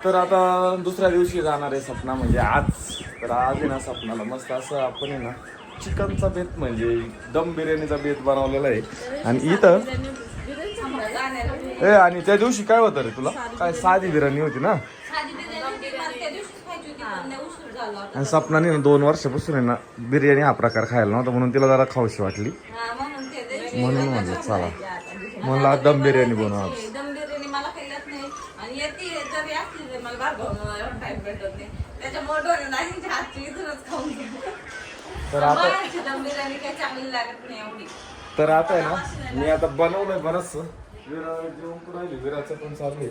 तर आता दुसऱ्या दिवशी जाणार आहे सपना म्हणजे आज. तर आज आहे ना सपनाला मस्त असं आपण आहे ना चिकनचा बेत म्हणजे दम बिर्याणीचा बेत बनवलेला आहे. आणि इथं आणि त्या दिवशी काय होतं रे तुला काय साधी बिर्याणी होती ना. आणि सपनाने 2 वर्षापासून आहे ना बिर्याणी हा प्रकार खायला नव्हता म्हणून तिला जरा खाऊशी वाटली म्हणून म्हणलं चला म्हणलं दम बिर्याणी बनवा. दम बिर्याणी मला खायलाच नाही आणि येते जरी असली मला भागवून टाइम भेटत नाही त्याच्यामुळे नाही हातची इथूनच खाऊन तर आता दम बिर्याणी काही चांगली लागत नाही एवढी. तर आता आहे ना मी आता बनवलंय बरंच विरा जेवण राहिली विराचं पण चालू आहे.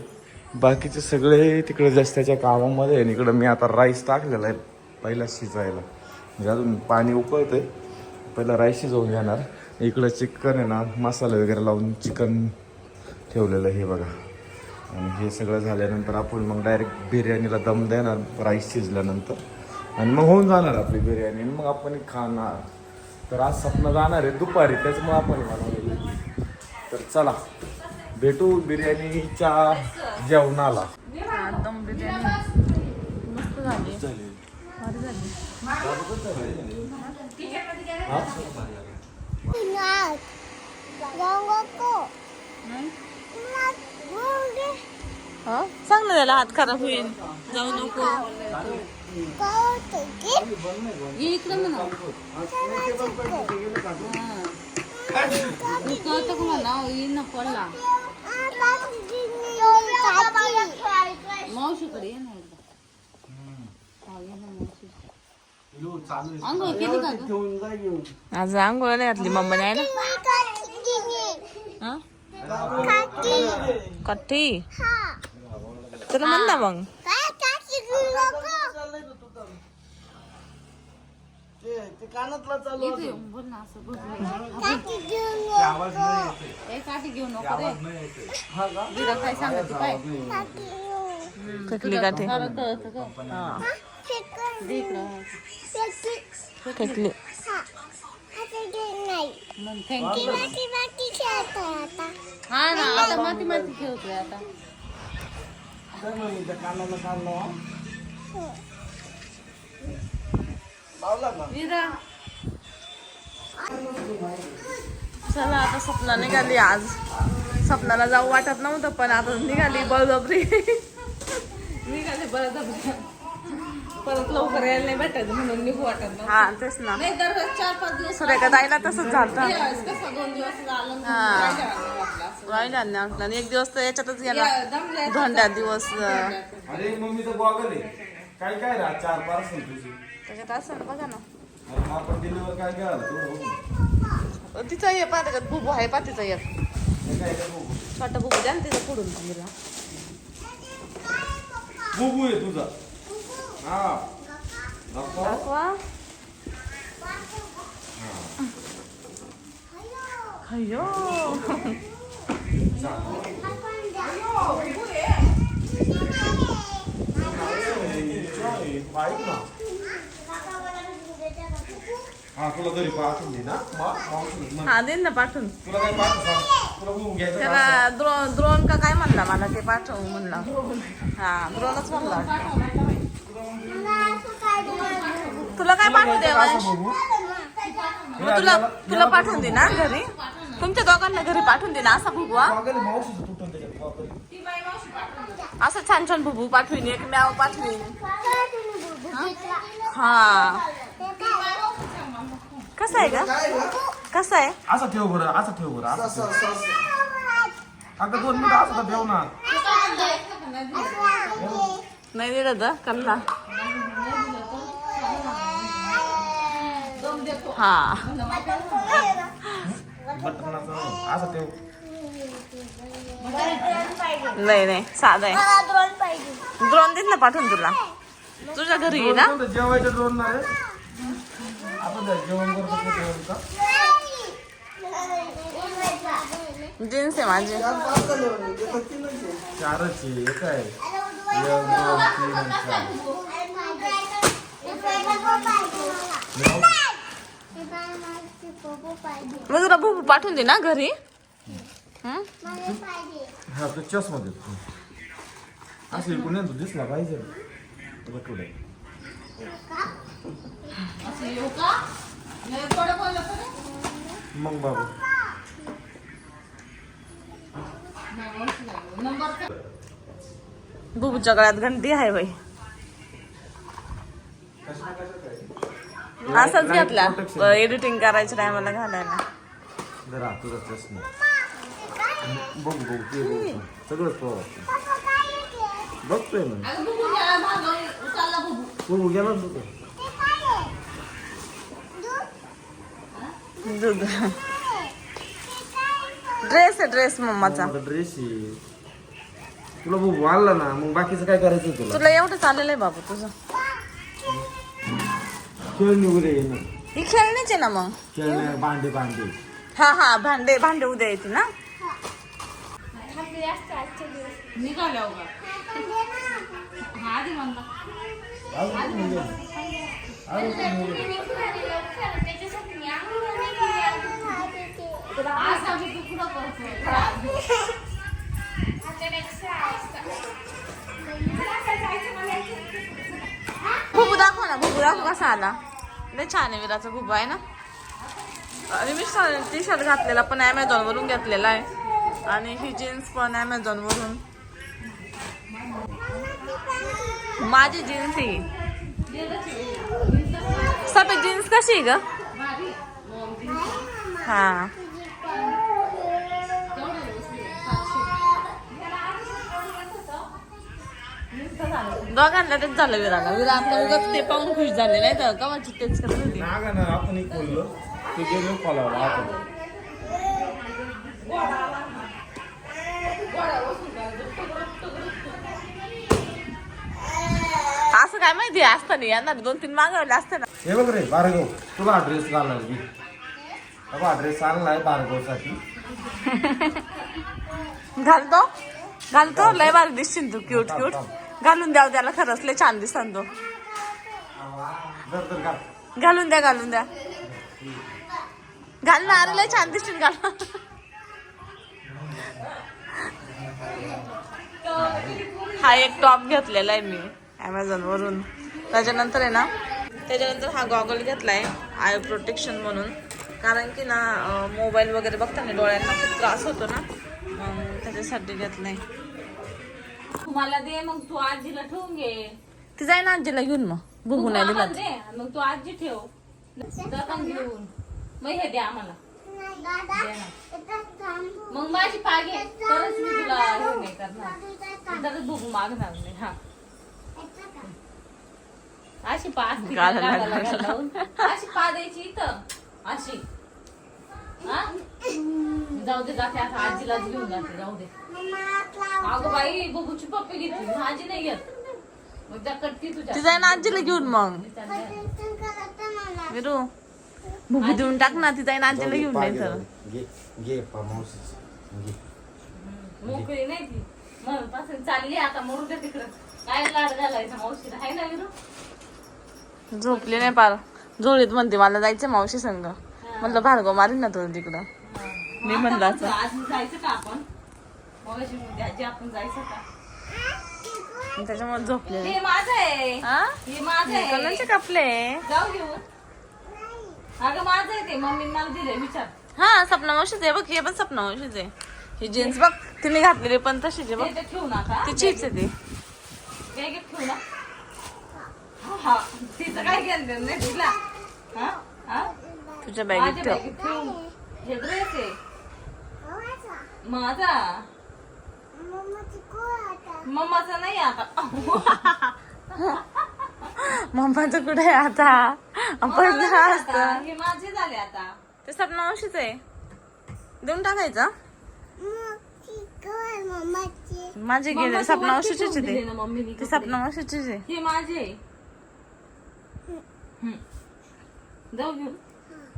बाकीचे सगळे तिकडे जास्त्याच्या कामामध्ये आहे. इकडं मी आता राईस टाकलेला आहे पहिला शिजायला म्हणजे अजून पाणी उकळतंय. पहिला राईस शिजवून घेणार. इकडं चिकन आहे ना मसाले वगैरे लावून चिकन ठेवलेलं हे बघा. आणि हे सगळं झाल्यानंतर आपण मग डायरेक्ट बिर्याणीला दम देणार राईस शिजल्यानंतर आणि मग होऊन जाणार आपली बिर्याणी आणि मग आपण खाणार. तर आज सपना जाणार आहे दुपारी त्याच्यामुळे आपण बनवलेलं. तर चला भेटू बिर्याणीच्या जेवणाला. दम बिर्याणी मस्त झाली भारी झाली. सांग ना त्याला हात खराब होईल जाऊ नको इकडे म्हणा म्हणा येईल ना पडला मावशीकडे ये ना आंघोळ केली का आज आंघोळ नाही घातली मम्मीने आहे ना कट्टी तुला म्हण ना मग काठी घेऊ नको रे काय सांगत काय फेकली काठी फेकली हा ना आता माती माती खेळतोय आता चला आता सपना निघाली. आज सपनाला जाऊ वाटत नव्हतं पण आता निघाली बळजबरी निघाली बळजबरी. परत लवकर यायला नाही भेटायचं म्हणून निघू वाटत नव्हतं. हा तेच ना नाही तर 4-5 दिवस सुरेखा ताईला तसंच झालं. 2 दिवस राहिला आणि 1 दिवस तर याच्यातच गेला धोंड्या दिवस. अरे मम्मी तर गॉगल आहे काय काय रा 4 पार्सल तुझी त्याच्यात असं बघा ना आपण डिलिव्हर काय केलं तिचा ये पाहता का बुबू आहे पा तिचा एक छोटा बुबू द्या ना तिचा पुढून तिला बुबू आहे तुझा. हा दाखवा अयो हा तुला तरी पाठवून दे ना हा दे ना पाठवून. तुला काय पाठव तुला बघून घ्यायचं त्याला द्रोण का काय म्हणला मला ते पाठव म्हणला. हा द्रोणच म्हणला. तुला काय पाठवू दे तुला तुला पाठवून दे ना घरी तुमच्या दोघांना घरी पाठवून दे ना असा भुबुआ असं छान छान भुबू पाठवीन एक म्याव पाठवीन. हा कसं आहे का कसं आहे असं ठेव बरं असं ठेव बरं अगं 2 मिनिटं असं ठेव ना. नाही दिलं कल्ला. हा असं ठेव. नाही नाही साधा आहे. ड्रोन देत ना पाठवून तुला तुझ्या घरी ये ना. जेवायचं ड्रोन ना रे आपण जेवण करतो जीन्स आहे माझी 4च आहे एक आहे 1 2 3 मग तुला भुबू पाठवून दे ना घरी. हा तो चष्मा देतो असं इकडून येतो दिसला पाहिजे तुला कुठे असं येऊ का नाही थोडं बोललं तर मग बाबू नंबर बुबूच्या गळ्यात घंटी आहे बाई असंच घेतला एडिटिंग करायच्या टायमाला घालायला जरा तुझा चष्मा बघ बघ ते बघ सगळंच बघतोय ना बघू गेला तुझं ड्रेस आहे ड्रेस मम्माचा ड्रेस आहे तुला बघू आणला ना मग बाकीचं काय करायचं तुला तुला एवढं चाललेलं आहे बाबू तुझं खेळ निघू दे ना ही खेळणीच आहे ना मग खेळ भांडे भांडे हा हा भांडे भांडे उद्या येते ना निघाल्या हा आधी म्हणला भुबू दाखव ना भुबू दाखव कसा आला लय छान आहे विराचा भुबू आहे ना आणि मी टी शर्ट घातलेला पण ॲमेझॉन वरून घेतलेला आहे आणि ही जीन्स पण ॲमेझॉन वरून माझी जीन्स ही सफेद जीन्स कशी आहे ग हा दोघांना तेच झालं विराला विरा आता उगाच ते पाहून खुश झाले नाही तर कमाची तेच करत होती नागा ना आपण एक बोललो ते गेलो फॉलोवर आपण असं काय माहिती असतं नाही यांना 2-3 मागवले असते ना हे बघ रे भार्गव तुला ड्रेस घालणार मी बाबा ड्रेस आणलाय भार्गवसाठी घालतो लय भारी दिसशील तू क्यूट क्यूट घालून द्याव त्याला खरंच लय छान दिसन तो घालून द्या घाल ना अरे लय छान दिसतील घाल हा एक टॉप घेतलेला आहे मी ॲमेझॉन वरून त्याच्यानंतर आहे ना त्याच्यानंतर हा गॉगल घेतलाय आय प्रोटेक्शन म्हणून कारण की ना मोबाईल वगैरे बघताना डोळ्यांना खूप त्रास होतो ना मग त्याच्यासाठी घेतलाय मला दे मग तू आजीला ठेवून घे ती जाई ना आजीला घेऊन मग बुबू नाही दिला दे मग तू आजी ठेव दखन घेऊन मग हे दे आम्हाला दे ना. मग माझी पागे तरच मी तुला हे नाही करणार तरच बघू मागणार नाही हा अशी पा असती का गालाला लावून? अशी पा द्यायची इथं अशी हा जाऊ दे जाते आता आजीलाच घेऊन जाते जाऊ दे अगं बाई बघूची पप्पी घेतली माझी नाही घेत मग त्या कटती तुझ्या ती जाई ना आजीला घेऊन मग विरू बुबू देऊन टाक ना ती जाई ना आजीला घेऊन नाही तर घे मावशी घे मोकळी नाही ती म्हणून पासून चालली आता मरू दे तिकडं काय लाड घालायचा मावशीला आहे ना विरू झोपली नाही पार झोळीत म्हणते मला जायचं मावशी संग म्हणलं भार्गव मारीन ना तुला तिकडं मी म्हणलं असं आज जायचं का आपण मग आजी आपण जायचं का त्याच्यामुळे झोपले हे माझं आहे हे माझं आहे कोणाचे कपले जाऊ घेऊन अगं माझं आहे ते मम्मी मला दिले विचार हा सपना मावशीच आहे बघ हे पण सपना मावशीच आहे ही जीन्स बघ तिने घातलेली पण तशीच आहे बघ ते ठेवू नका तिचीच आहे ती बॅगेत ठेवू ना हा तिचं काय घेणं नाही तुला हा हा तुझ्या बॅगेत माझ्या ठेव बॅगेत ठेवू हे ड्रेस आहे माझा मम्माचा नाही आता मम्माचं कुठे आहे आता पडलं असत हे माझे झाले आता ते सपना मावशीच आहे देऊन टाकायचं माझे गेले सपना मावशीचीच आहे दिले ना मम्मीने ते सपना मावशीचीच आहे हे माझे जाऊ घेऊन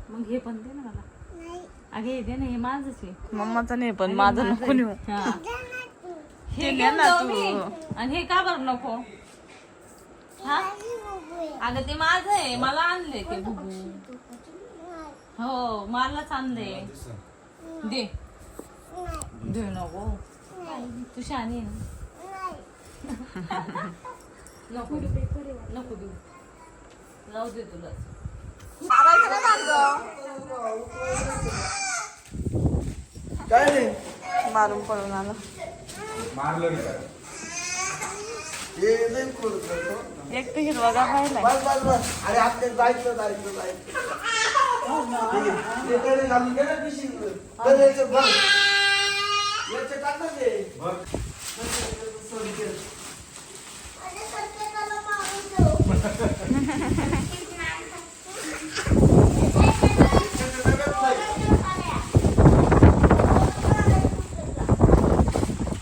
मग हे पण दे ना मला अगे हे दे ना हे माझंच आहे मम्माचं नाही पण माझं नको नेऊ हा. हे घे ना तू आणि हे का बरं नको हा अगं ते माझं आहे मला आणले ते बुबू हो मलाच आणले दे दे नको तू शानी आहे ना नको देऊ नको देऊ राहू दे तुला काय रे मारून पळून आला. मारलं नाही का? हे नाही करतो. एक तर हिरवा गा राहिलाय. बस बस बस अरे आपल्याला जायचं ते कडे घालून घे ना पिशवी. तर याचं बघ याचं टाक ना ते. बघ.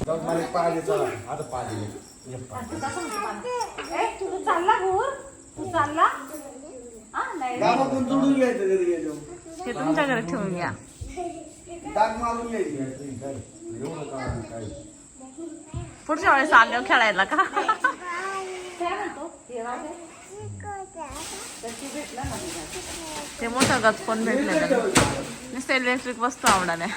जाऊ मला एक पाणी चला आता पाणी एक पाणी. तू चालला घोर तू चालला गावा पण जोडून घ्यायचं घरी यायचं. हे तुमच्या घरी ठेवून घ्या. डाग मारून घ्यायची. एवढं काम काय पुढच्या वेळेस आल्यावर खेळायला का? काय म्हणतो हे राहू दे. त्याची भेटला ना ते मोठं गच पण भेटलेलं. नुसतं इलेक्ट्रिक वस्तू आवडाल्या.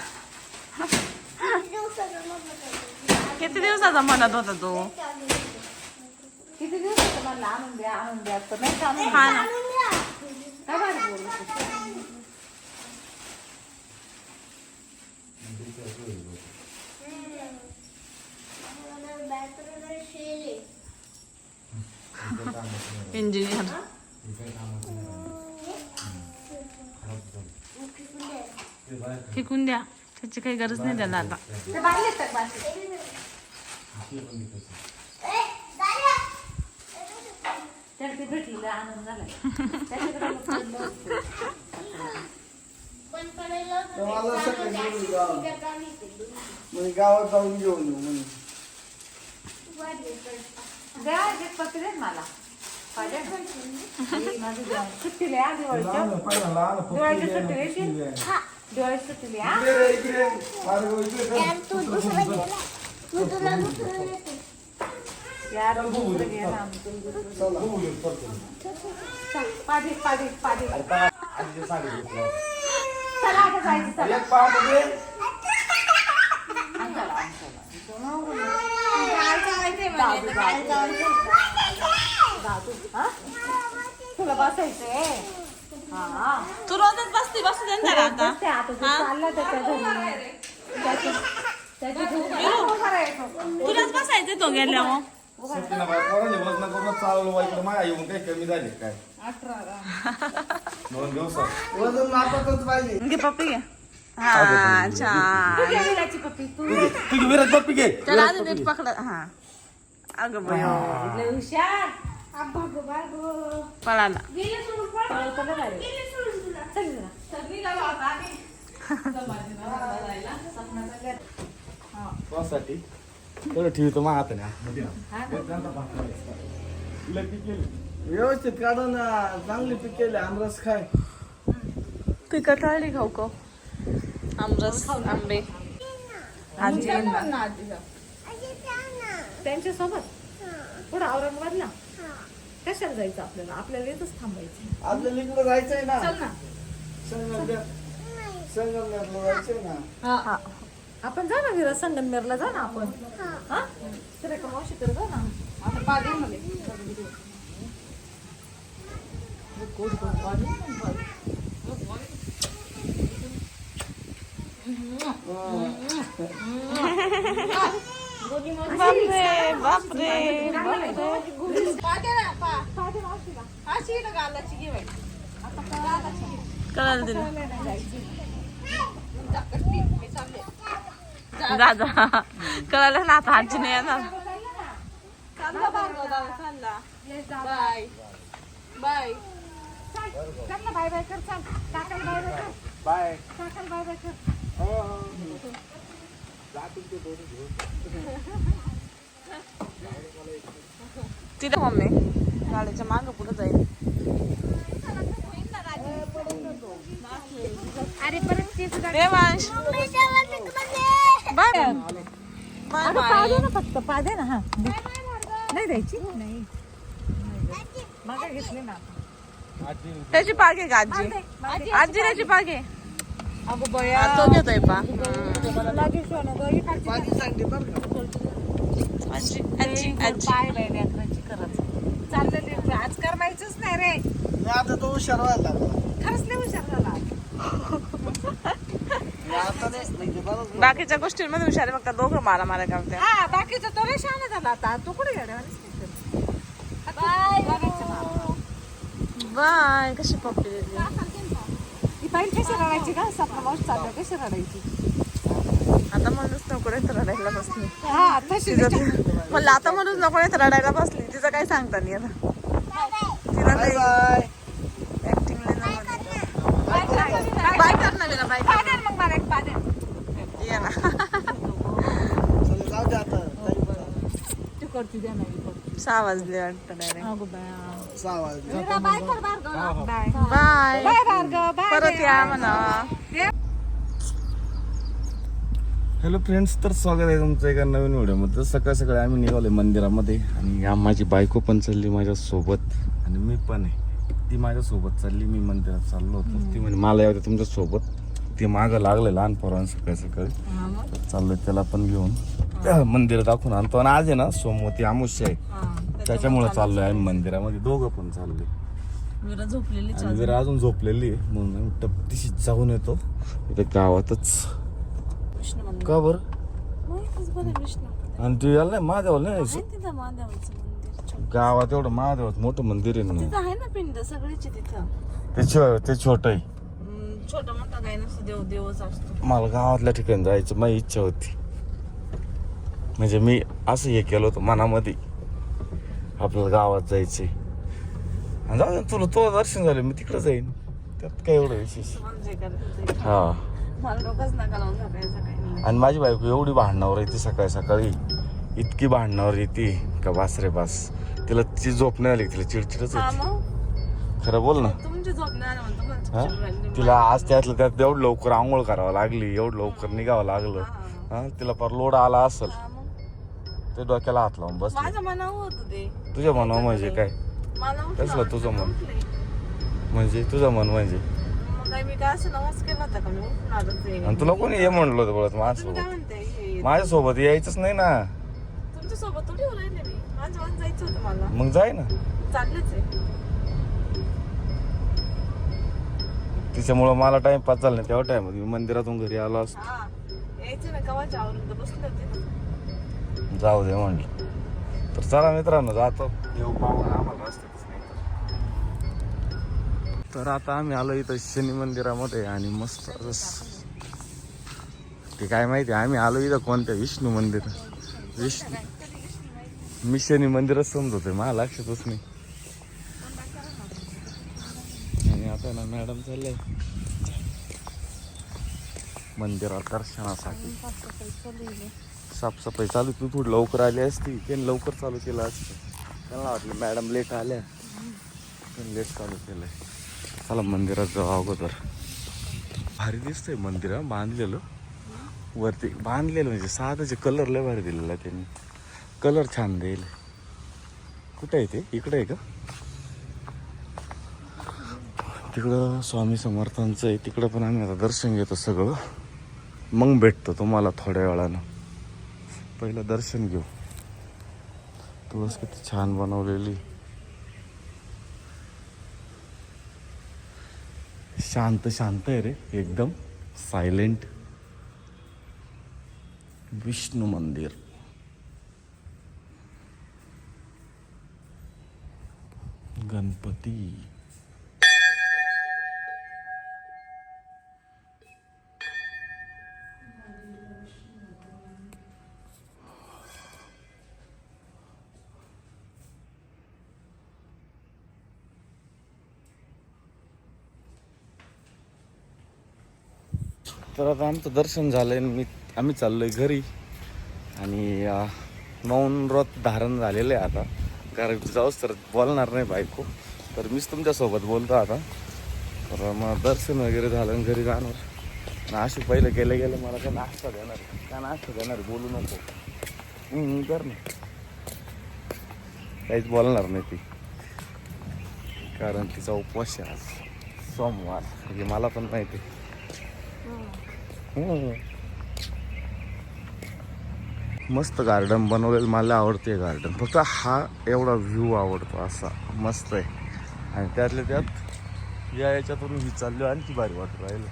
किती दिवसाचा म्हणत होता तो? किती दिवस मला आणून द्या तर नाही का आणून हा ना. काय भारी बोलत इंजिनियर फेकून द्या. त्याची काही गरज नाही त्याला आता. ते बाहेर येतात बाकी त्याला ते भेटलेलं आनंद झाला तर मला सकाळी घेऊन गावात. म्हणजे गावात जाऊन घेऊन येऊ म्हणजे. द्या एक पत्ती दे मला पाहिजे ना? ही माझी द्या. सुट्टीला या दिवाळीच्या दिवाळीची सुट्टी येशील दिवाळीची सुट्टीला या इकडे रे, इकडे. भार्गव, इकडे कर. यार दुसरं घे ना आमचं दुसरं. पाठी पाठी पाठी आजीची साडी घेतली. चला आता जायचं चला एक पाठ दे. तुला बसायचंय हा तू रोजच बसती बसू दे ना आता. बसते आता तू चालला त्याच्या घरी त्याच्या घरी उभा राहायचं. तुलाच बसायचं तो गेल्यावर. सुट्टीला बाहेर पोरांनी वजन करून चाललो बा इकडे मागा येऊन काही कमी झाले काय 2 दिवसात. वजन मापातच पाहिजे. घे पप्पी घे. हा छान. घे विराची पप्पी तू तुझी विराट पप्पी घे. त्याला आधी नीट पकडत. हा अगं बयो लय हुशार पळाला. पळतो ना बाहेर. चल जरा. त्यासाठी तेवढं ठेवतो मग आता नाही. व्यवस्थित काढा ना. चांगली पिकेले आमरस खाय. तिखट हळदी खाऊ का? आमरस आंबे आजी त्यांच्या सोबत पुढे औरंगाबादला कशाला जायचं आपल्याला आपल्याला येतच थांबायचं. आपल्याला इकडे जायचंय ना. चल ना संगमनेरला जायचंय ना. हा. आपण जा ना विरा संगमनेरला जा ना आपण हा तर एका मावशीकडे जा ना आता पादी मध्ये बापरे बापरे कळालं दिलं. जा जा कळालं ना आता आजी नाही येणार. Bye bye. बाय बाय कर चाल काकाला बाय बाय कर बाय. काकाला बाय बाय कर. तिथे मम्मी गाडीच्या मागं पुढे जाईल. अरे परत तेच देवांश बाय बाय बाय. ना फक्त पादे ना हा नाही द्यायची नाही मागे घेतले ना त्याची पाग आहे का आजी? आजी त्याची पाग आहे. अगो बया तो घेतोय पा. लागेल माझी सांगते बरं का. आजी आजी आजी पाहिलंय लेकराची करत चाललेली आज करमायचंच नाही रे. मी आता तो हुशार व्हायला लागला. खरंच नाही हुशार झाला. मी आता नाही म्हणजे बरोबर. बाकीच्या गोष्टींमध्ये हुशार आहे, फक्त दोघं मारा मारा करते. हा बाकीचा तो लय शहाणा झाला आता. तू कुठे गेला बाय. कशी पप्पी दिली. ती पाहिजे कशी रडायची का सपना मावशी चाललं कशी रडायची. आता म्हणूनच नको रे तर रडायला बसली. हा तशी म्हणलं आता म्हणूनच नको रे तर रडायला बसली. तिचं काय सांगता नाही आता. तिला बाय काही बाय. ऍक्टिंग बाय कर ना विरा, बाय कर. पाण्यात मग मला एक पाण्यात ये ना. चला जाऊ दे आता. तू करती द्या नाही 6 वाजले वाटतं डायरेक्ट. अगो बाय 6 वाजले. बाय कर Bhargav bye bye bye Bhargav bye परत या म्हणा. हॅलो फ्रेंड्स, तर स्वागत आहे तुमचं एका नवीन व्हिडिओमध्ये. सकाळी सकाळी आम्ही निघालो मंदिरामध्ये आणि माझी बायको पण चालली माझ्यासोबत आणि मी पण आहे. ती माझ्यासोबत चालली, मी मंदिरात चाललो होतो. ती म्हणजे मला यावं तुमच्यासोबत. ती मागं लागले लहान पोरांना सकाळी सकाळी. चाललोय त्याला पण घेऊन मंदिरात दाखवून आणतो. आणि आज आहे ना सोमवती अमावस्या आहे, त्याच्यामुळे चाललोय आम्ही मंदिरामध्ये. दोघं पण चाललोय. विरा झोपलेली. आणि विरा अजून झोपलेली आहे म्हणून आम्ही टपटीशी जाऊन येतो इथे गावातच. का बरं? आणि तू यायला नाही महादेवाला नाही यायचं? तिथं महादेवाचं मंदिर गावात एवढं महादेवाचं मोठं मंदिर आहे ना. तिथं आहे ना पिंड सगळीचे तिथं. ते छोटं आहे. छोटं मोठं काही नसतं, देव देवच असतो. मला गावातल्या ठिकाणी जायचं माझी इच्छा होती. म्हणजे मी असं हे केलं होतं मनामध्ये, आपल्याला गावात जायचंय. आणि जाऊ दे, तुला तो दर्शन झालं मी तिकडे जाईन, त्यात काय एवढं विशेष. म्हणजे करायचं हा. मला डोकंच नका लावून झोपायचं काही नाही. आणि माझी बायको एवढी भांडणावर येते सकाळी सकाळी, इतकी भांडणावर येते का बास रे बास. तिला ती झोप नाही आली, तिला चिडचिडच हा होती. मग खरं बोल ना. तुमची झोप नाही आली म्हणतो मला हा? चिडचिड व्हायली. तिला आज त्यातलं त्यात एवढं लवकर आंघोळ करावं लागली, एवढं लवकर निघावं लागलं. हा, तिला पर लोड आला असेल, हा, मग ते डोक्याला हात लावून बस. माझ्या मनावर होतं ते. तुझ्या मनावर म्हणजे काय? मला उठलं कसलं तुझं मन? उठले. म्हणजे तुझं मन म्हणजे? मग काय मी काय असं नवाज केला होता का मी उठून आलोच आहे. आणि तुला कोणी ये म्हणलं होतं बघत तुम्ही काय माझ्यासोबत? म्हणताय? माझ्यासोबत यायचंच नाही ना. तुमच्या सोबत थोडी राहिले मी. माझ्या मन जायचं होतं मला. मग जाय ना. चाललेच आहे. तिच्यामुळं मला टाइमपास झाला नाही. तेव्हा टाइम मी मंदिरातून घरी आलो असतो. हा यायचं ना कवाच्या आवरून तर बसले होते ना. जाऊ दे म्हणलं. तर चला मित्रांनो, जातो. येऊ पाहून आम्हाला रस्त्यातच नाही तर आता आम्ही आलो इथं शनी मंदिरामध्ये. आणि मस्त ते काय माहिती आम्ही आलो इथं कोणत्या विष्णू मंदिर. मी शनी मंदिरच समजतोय, मला लक्षातच नाही. आणि आता ना मॅडम चाललंय मंदिरात दर्शनासाठी. साफसफाई चालू. तू थोडी लवकर आली असती, त्यांनी लवकर चालू केलं असतं. त्यांना वाटलं मॅडम लेट आल्या, त्यांनी लेट चालू केलंय. चला मंदिरात जाऊ अगोदर. भारी दिसतंय मंदिर बांधलेलं. वरती बांधलेलं म्हणजे साधाचे कलर लय भारी दिलेला त्यांनी. कलर छान देईल. कुठं आहे ते? इकडं आहे का? तिकडं स्वामी समर्थांचं आहे. तिकडं पण आम्ही आता दर्शन घेतो सगळं, मग भेटतो तुम्हाला थोड्या वेळानं. पहिलं दर्शन घेऊ. तुळस किती छान बनवलेली. शांत शांत आहे रे, एकदम सायलेंट. विष्णू मंदिर. गणपती. तर आता आमचं दर्शन झालंय. आम्ही चाललोय घरी. आणि मौन व्रत धारण झालेलं आहे आता. कारण जाऊच तर बोलणार नाही बायको, तर मीच तुमच्यासोबत बोलतो आता. तर मग दर्शन वगैरे झालं आणि घरी जाणार. नाशिक पहिलं गेलं मला काय नाश्ता देणार, काय नाश्ता देणार बोलू नको कर ना. काहीच बोलणार नाही ती, कारण तिचा उपवास आहे आज सोमवार. म्हणजे मला पण माहिती मस्त गार्डन बनवलेलं, मला आवडते गार्डन. फक्त हा एवढा व्ह्यू आवडतो, असा मस्त आहे. आणि त्यातल्या त्यात याच्यातून ही चाललो, आणखी भारी वाटत राहिलं.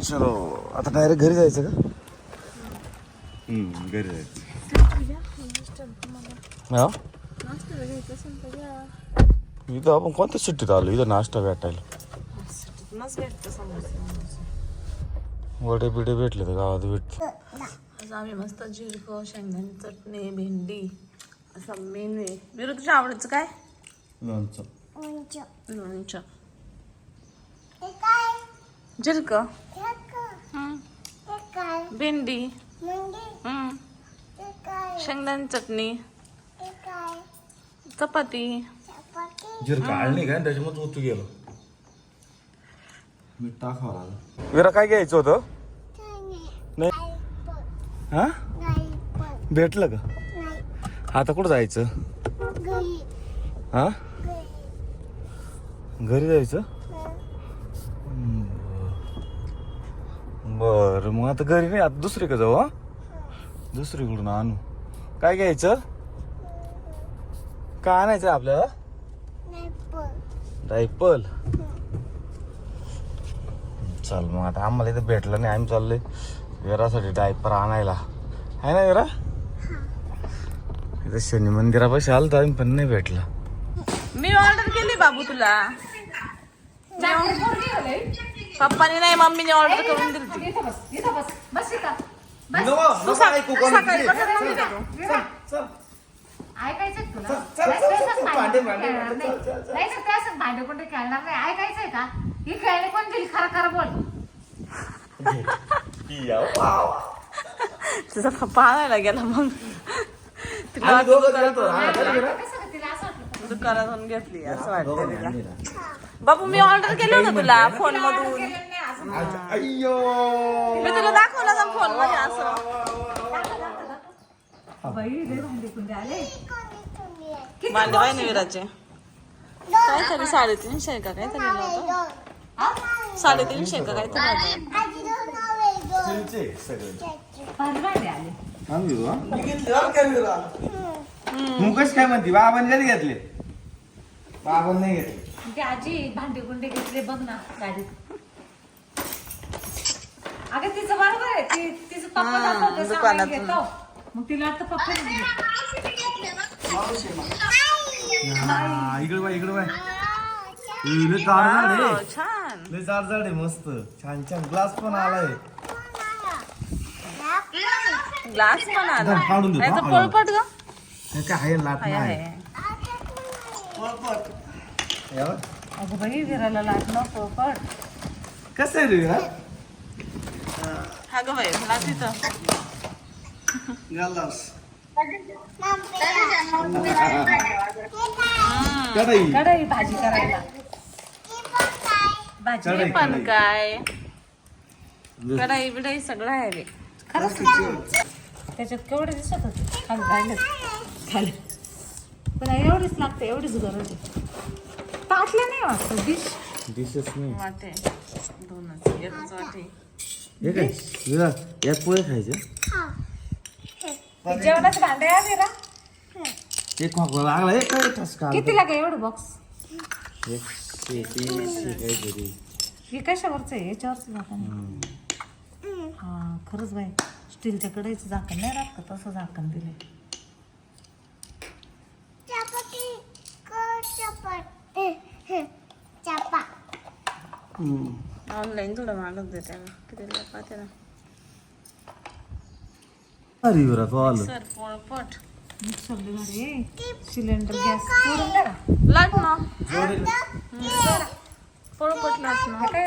चलो आता डायरेक्ट घरी जायचं का? घरी जायचं. हा इथं आपण कोणत्या सुट्टीत आलो? इथं नाश्ता भेटायला वडे बिडे भेटले तर गावात भेटते. आज आम्ही मस्त जिरको, शेंगदाणे चटणी, भेंडी असा मेनू आहे. विरू तुझ्या आवडीचं काय? लोणचं. लोणचं. जिरको, भेंडी, शेंगदाणे चटणी, चपाती. जिरका आळणी काय त्याच्यामध्ये उतू गेलो. मीठ टाकावं लागलं. विरा काय घ्यायचं होतं? नाही हा भेटलं का? आता कुठं जायचं? हा घरी जायचं. बर मग आता घरी नाही, आता दुसरीकडे जाऊ. हा दुसरीकडून आणू. काय घ्यायचं? काय आणायचं आपल्याला? डायपर. चल मग आता आम्हाला इथं भेटलं नाही, आम्ही चाललोय विरासाठी डायपर आणायला. आहे ना विरा? इथं शनी मंदिरापाशी आलो तर आम्ही, पण नाही भेटलं. मी ऑर्डर केली बाबू तुला. पप्पाने नाही, मम्मीने ऑर्डर करून दिली. ऐकायचंय तुला? भांडे कोणते खेळणार नाही, ऐकायचंय का? ही खेळणी कोण दिली? खरं खरं बोल. तुझा पप्पा आणायला गेला, मग तिला दुकानातून घेतली असं वाटतं तिला. बाबू मी ऑर्डर केलं होतं तुला फोन मधून. मी तुला दाखवलं ना फोन मध्ये असं. भांडे पाहिजे विराचे. काय तरी 350 का काय तरी होतं. 350 का काय तरी मुकश काय म्हणते? बाबांनी कधी घेतले? बाबांनी नाही घेतले. आजी भांडे गुंडे घेतले बघ ना गाडीत. अगं तिचं बरोबर आहे, तिचं पप्पा दाखवतो, सामान घेतो. मग तिला वाटतं पप्पा इकडे बाय, इकडे बाय. लय जाड झाड आहे. छान. लय जाड झाड आहे, मस्त छान छान. ग्लास पण आलाय. ग्लास पण आला. काढून देतो. याचं पोळपट ग काय आहे लाट आहे, नाही. आहे. अगं बाई विराला लागलं पोपट. कसं आहे रे? हा ग बाई मला तिथं कढई भाजी करायला. भाजी पण काय कढाई बिडाई सगळं आहे रे. खरंच त्याच्यात केवढे दिसत होते खाली राहिले खाली. पण एवढीच लागते, एवढीच गरज आहे. ताटले नाही वाटतं डिशेस नाही. वाटे दोनच, एकच वाटे. हे काय विरा, यात पोहे खायचे. जेवणाचे भांडे आहे विरा. एक खोकला लागला. एक ठसका आला. किती लागे एवढं बॉक्स? 130 काहीतरी. हे कशावरच आहे? याच्यावरच झाकण. हा खरंच बाई, स्टीलच्या कढईचं झाकण नाही राहत का? तसं झाकण दिलंय. ऑनलाईन थोडं मागत देते किती पाहते ना. अरे विरा तो आलं. सर पोळपट मिक्सर भारी. सिलेंडर गॅस सोडून द्या ना. लाट ना पोळपट लाट ना. काय